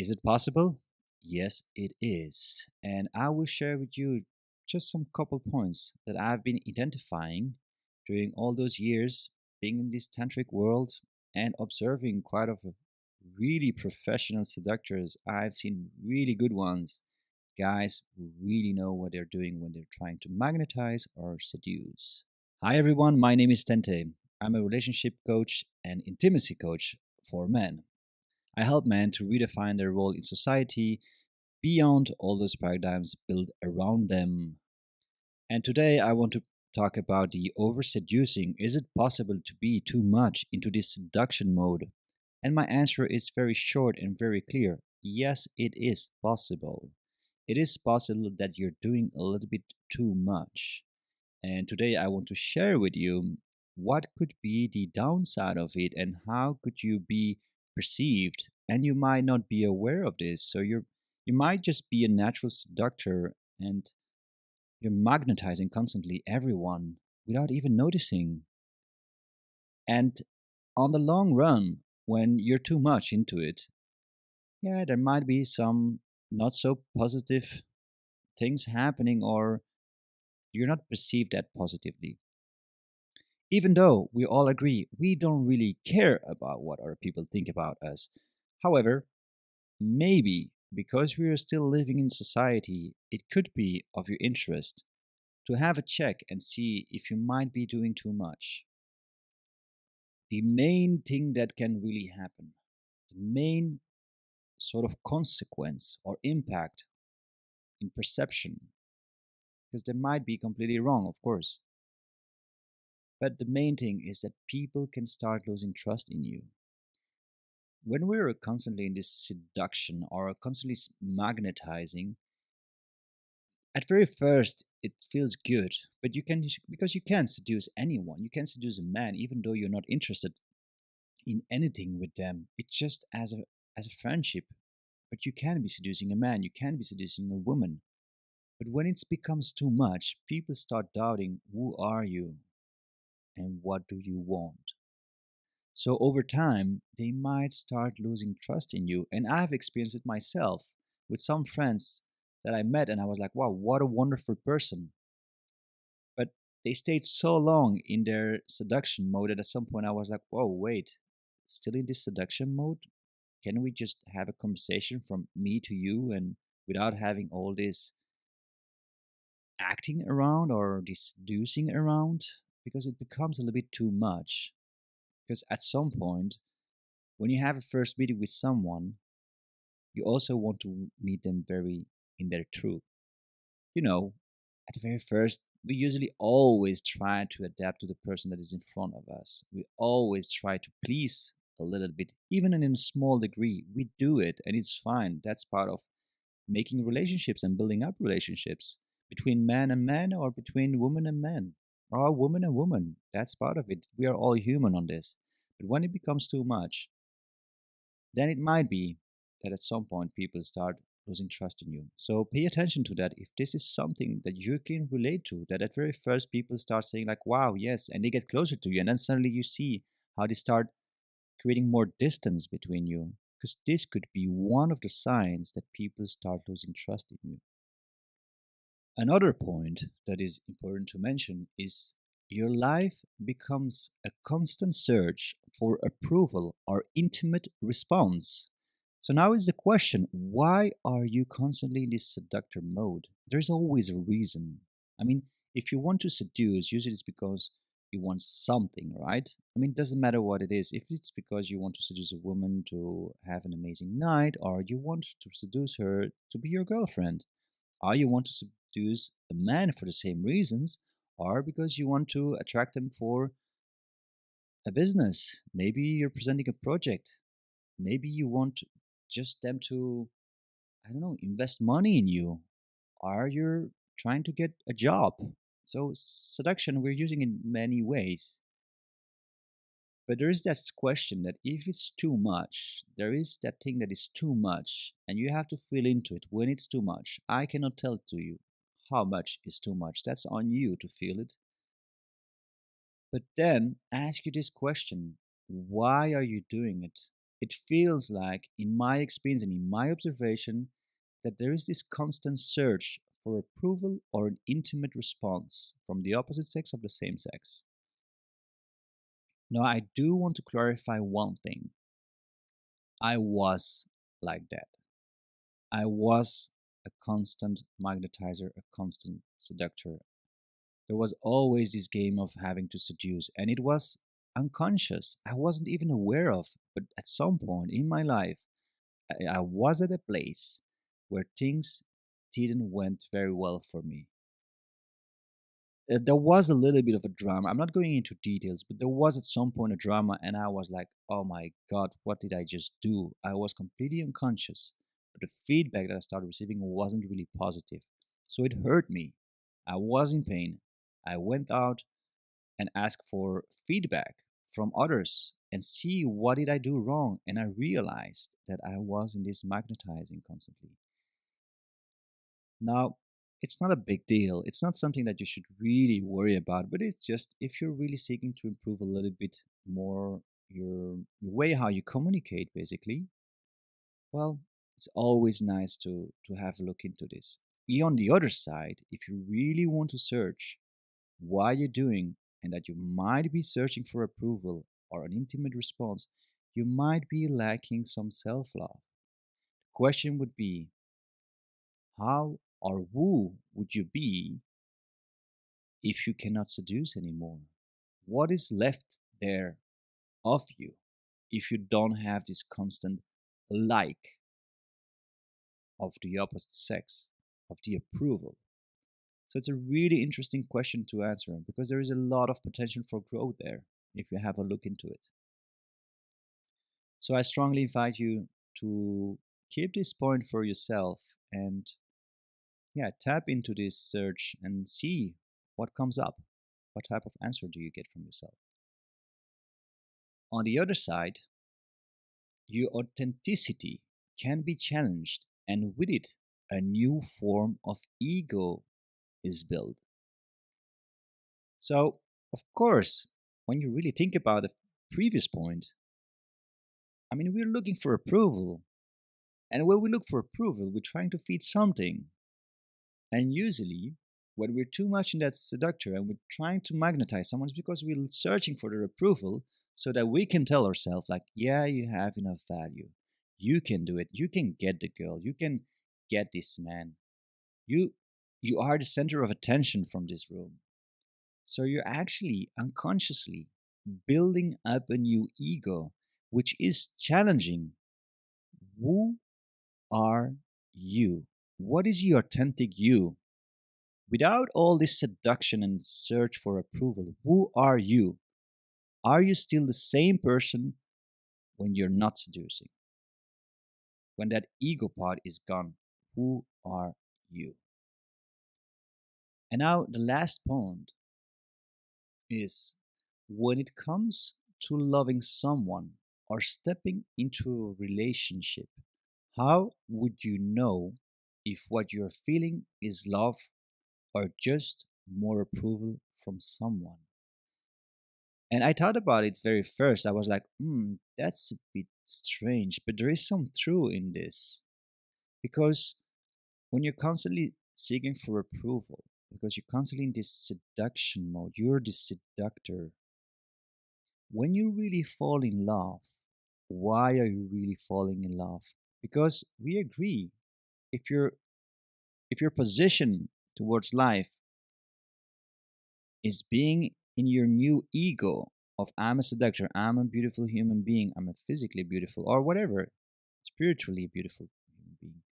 Is it possible? Yes, it is. And I will share with you just some couple points that I've been identifying during all those years being in this tantric world and observing quite of a really professional seductors. I've seen really good ones, guys who really know what they're doing when they're trying to magnetize or seduce. Hi everyone, my name is Tente. I'm a relationship coach and intimacy coach for men. I help men to redefine their role in society beyond all those paradigms built around them. And today I want to talk about the over seducing. Is it possible to be too much into this seduction mode? And my answer is very short and very clear. Yes, it is possible. It is possible that you're doing a little bit too much. And today I want to share with you what could be the downside of it and how could you be perceived. And you might not be aware of this. So you might just be a natural seductor and you're magnetizing constantly everyone without even noticing. And on the long run, when you're too much into it, yeah, there might be some not so positive things happening or you're not perceived that positively. Even though we all agree we don't really care about what other people think about us. However, maybe because we are still living in society, it could be of your interest to have a check and see if you might be doing too much. The main thing that can really happen, the main sort of consequence or impact in perception, because they might be completely wrong, of course. But the main thing is that people can start losing trust in you. When we're constantly in this seduction or constantly magnetizing, at very first it feels good, but you can because you can seduce anyone. You can seduce a man even though you're not interested in anything with them. It's just as a friendship. But you can be seducing a man, you can be seducing a woman. But when it becomes too much, people start doubting who are you and what do you want. So over time, they might start losing trust in you. And I've experienced it myself with some friends that I met, and I was like, wow, what a wonderful person. But they stayed so long in their seduction mode that at some point I was like, whoa, wait, still in this seduction mode? Can we just have a conversation from me to you and without having all this acting around or this seducing around? Because it becomes a little bit too much. Because at some point, when you have a first meeting with someone, you also want to meet them very in their truth. You know, at the very first, we usually always try to adapt to the person that is in front of us. We always try to please a little bit, even in a small degree. We do it, and it's fine. That's part of making relationships and building up relationships between man and man or between woman and man or woman and woman. That's part of it. We are all human on this. But when it becomes too much, then it might be that at some point people start losing trust in you. So pay attention to that. If this is something that you can relate to, that at very first people start saying like, wow, yes, and they get closer to you. And then suddenly you see how they start creating more distance between you. Because this could be one of the signs that people start losing trust in you. Another point that is important to mention is your life becomes a constant search for approval or intimate response. So now is the question, why are you constantly in this seductor mode? There's always a reason. I mean, if you want to seduce, usually it's because you want something, right? I mean, it doesn't matter what it is. If it's because you want to seduce a woman to have an amazing night, or you want to seduce her to be your girlfriend, or you want to seduce a man for the same reasons, or because you want to attract them for a business. Maybe you're presenting a project. Maybe you want just them to, I don't know, invest money in you, or you're trying to get a job. So, seduction, we're using in many ways. But there is that question that if it's too much, there is that thing that is too much, and you have to feel into it when it's too much. I cannot tell to you how much is too much. That's on you to feel it. But then ask you this question, why are you doing it? It feels like, in my experience and in my observation, that there is this constant search for approval or an intimate response from the opposite sex of the same sex. Now, I do want to clarify one thing. I was like that. I was a constant magnetizer, a constant seductor. There was always this game of having to seduce, and it was unconscious. I wasn't even aware of, but at some point in my life, I was at a place where things didn't went very well for me. There was a little bit of a drama. I'm not going into details, but there was at some point a drama, and I was like, oh my God, what did I just do? I was completely unconscious, but the feedback that I started receiving wasn't really positive. So it hurt me. I was in pain. I went out and asked for feedback from others and see what did I do wrong. And I realized that I was in this magnetizing constantly. Now, it's not a big deal. It's not something that you should really worry about, but it's just if you're really seeking to improve a little bit more your way how you communicate, basically, well, it's always nice to have a look into this. On the other side, if you really want to search why you're doing and that you might be searching for approval or an intimate response, you might be lacking some self-love. The question would be, how or who would you be if you cannot seduce anymore? What is left there of you if you don't have this constant like of the opposite sex, of the approval? So it's a really interesting question to answer because there is a lot of potential for growth there if you have a look into it. So I strongly invite you to keep this point for yourself and yeah, tap into this search and see what comes up. What type of answer do you get from yourself? On the other side, your authenticity can be challenged, and with it, a new form of ego is built. So, of course, when you really think about the previous point, I mean, we're looking for approval. And when we look for approval, we're trying to feed something. And usually, when we're too much in that seductor and we're trying to magnetize someone, it's because we're searching for their approval so that we can tell ourselves, like, yeah, you have enough value. You can do it. You can get the girl. You can get this man. You you are the center of attention from this room. So you're actually unconsciously building up a new ego, which is challenging. Who are you? What is your authentic you? Without all this seduction and search for approval, who are you? Are you still the same person when you're not seducing? When that ego part is gone, who are you? And now the last point is when it comes to loving someone or stepping into a relationship, how would you know if what you're feeling is love or just more approval from someone? And I thought about it very first. I was like, that's a bit strange, but there is some truth in this. Because when you're constantly seeking for approval, because you're constantly in this seduction mode, you're the seductor. When you really fall in love, why are you really falling in love? Because we agree, if you're if your position towards life is being in your new ego of I'm a seductor, I'm a beautiful human being, I'm a physically beautiful or whatever, spiritually beautiful human being.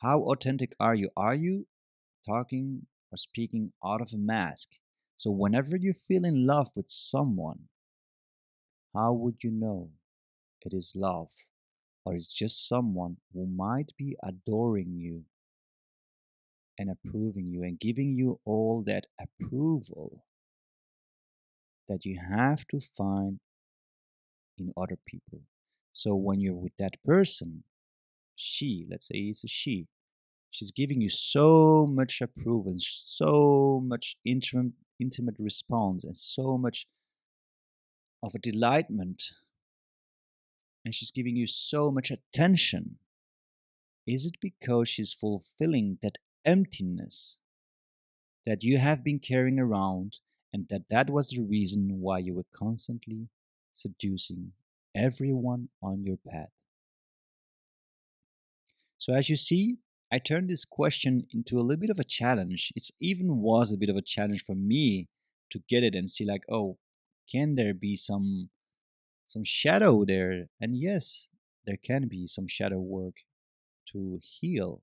How authentic are you? Are you talking or speaking out of a mask? So whenever you feel in love with someone, how would you know it is love or it's just someone who might be adoring you and approving you and giving you all that approval that you have to find in other people. So when you're with that person, let's say it's a she's giving you so much approval, and so much intimate response, and so much of a delightment and she's giving you so much attention, is it because she's fulfilling that emptiness that you have been carrying around, and that was the reason why you were constantly seducing everyone on your path? So as you see, I turned this question into a little bit of a challenge. It even was a bit of a challenge for me to get it and see like, oh, can there be some shadow there? And yes, there can be some shadow work to heal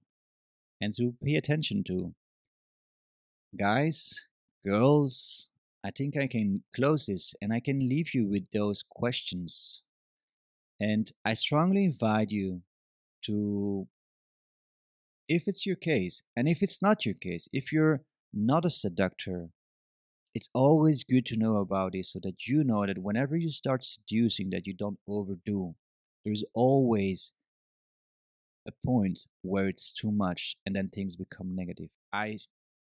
and to pay attention to. Guys, girls, I think I can close this and I can leave you with those questions. And I strongly invite you to, if it's your case, and if it's not your case, if you're not a seductor, it's always good to know about this so that you know that whenever you start seducing that you don't overdo. There's always a point where it's too much and then things become negative. I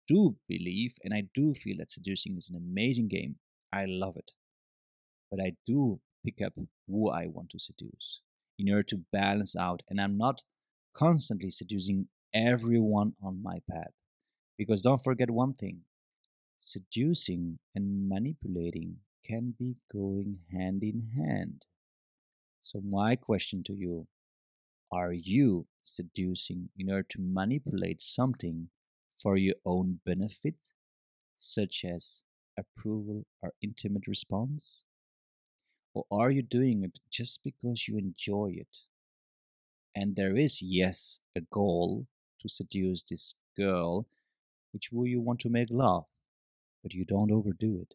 do believe and I do feel that seducing is an amazing game. I love it. But I do pick up who I want to seduce in order to balance out. And I'm not constantly seducing everyone on my path. Because don't forget one thing, seducing and manipulating can be going hand in hand. So, my question to you, are you seducing in order to manipulate something for your own benefit, such as approval or intimate response? Or are you doing it just because you enjoy it? And there is, yes, a goal to seduce this girl, which will you want to make love, but you don't overdo it.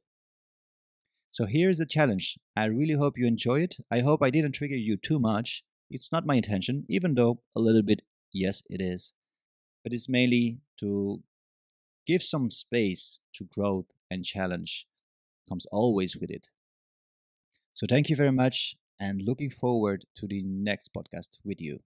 So here's the challenge. I really hope you enjoy it. I hope I didn't trigger you too much. It's not my intention, even though a little bit, yes, it is. But it's mainly to give some space to growth, and challenge comes always with it. So thank you very much and looking forward to the next podcast with you.